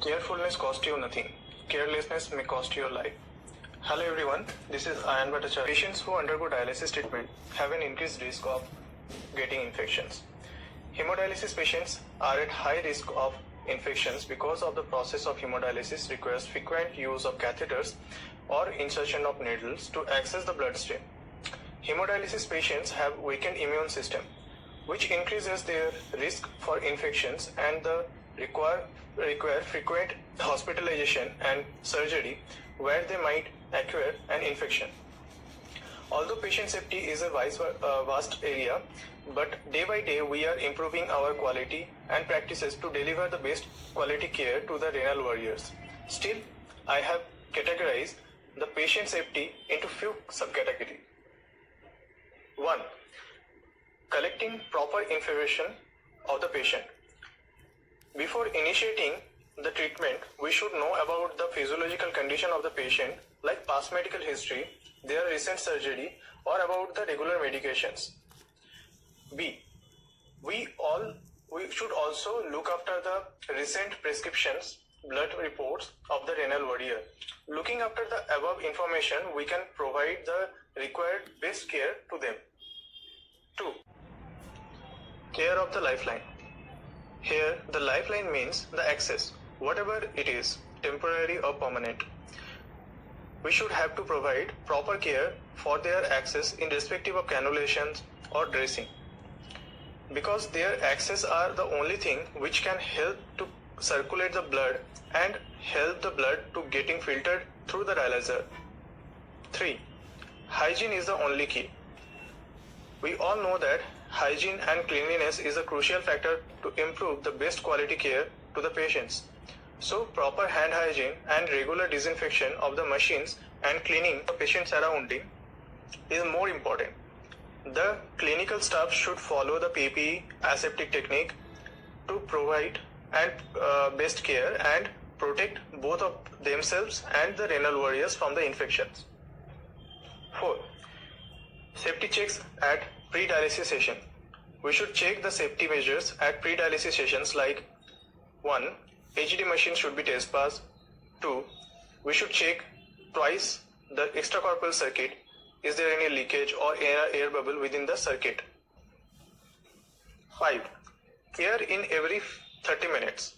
Carefulness costs you nothing. Carelessness may cost your life. Hello everyone, this is Ayan Bhattacharya. Patients who undergo dialysis treatment have an increased risk of getting infections. Hemodialysis patients are at high risk of infections because of the process of hemodialysis requires frequent use of catheters or insertion of needles to access the bloodstream. Hemodialysis patients have weakened immune system, which increases their risk for infections and require frequent hospitalization and surgery where they might acquire an infection. Although patient safety is a vast area, but day by day we are improving our quality and practices to deliver the best quality care to the renal warriors. Still, I have categorized the patient safety into few subcategories. 1. Collecting proper information of the patient. Before initiating the treatment, we should know about the physiological condition of the patient, like past medical history, their recent surgery, or about the regular medications. B. We should also look after the recent prescriptions, blood reports of the renal warrior. Looking after the above information, we can provide the required best care to them. 2. Care of the lifeline. Here, the lifeline means the access, whatever it is, temporary or permanent. We should have to provide proper care for their access in respective of cannulations or dressing, because their access are the only thing which can help to circulate the blood and help the blood to getting filtered through the dialyzer. 3. Hygiene is the only key. We all know that hygiene and cleanliness is a crucial factor to improve the best quality care to the patients. So proper hand hygiene and regular disinfection of the machines and cleaning the patient surrounding is more important. The clinical staff should follow the PPE aseptic technique to provide and best care and protect both of themselves and the renal warriors from the infections. 4. Safety checks at pre-dialysis session. We should check the safety measures at pre-dialysis sessions like 1. HD machine should be test pass. 2. We should check twice the extracorporeal circuit. Is there any leakage or air bubble within the circuit? 5. Care in every 30 minutes.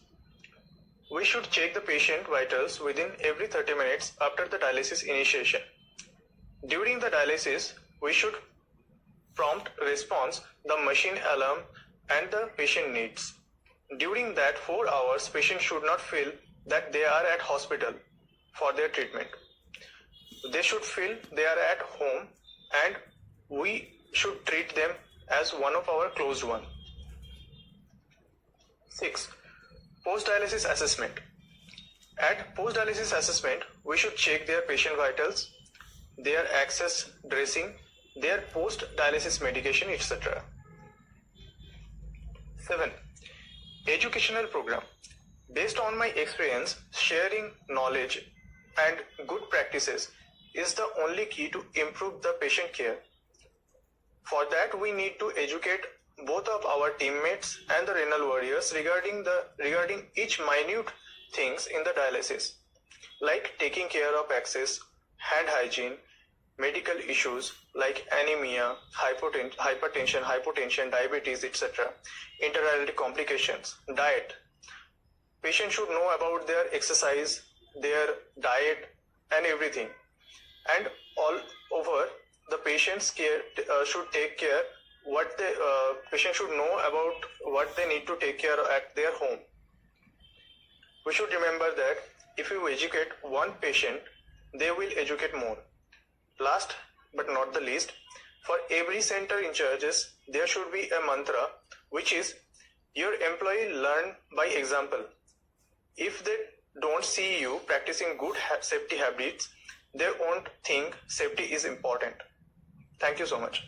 We should check the patient vitals within every 30 minutes after the dialysis initiation. During the dialysis, we should prompt response the machine alarm and the patient needs. During that 4 hours, patient should not feel that they are at hospital for their treatment. They should feel they are at home and we should treat them as one of our closed one. 6. Post-dialysis assessment. At post-dialysis assessment, we should check their patient vitals, their access dressing, their post-dialysis medication, etc. 7. Educational program. Based on my experience, sharing knowledge and good practices is the only key to improve the patient care. For that, we need to educate both of our teammates and the renal warriors regarding each minute things in the dialysis, like taking care of access, hand hygiene, medical issues like anemia, hypertension, diabetes, etc., interdialytic complications, diet. Patients should know about their exercise, their diet and everything. And all over, the patients should take care what the patient should know about what they need to take care of at their home. We should remember that if you educate one patient, they will educate more. Last but not the least, for every center in charges, there should be a mantra, which is your employee learn by example. If they don't see you practicing good safety habits, they won't think safety is important. Thank you so much.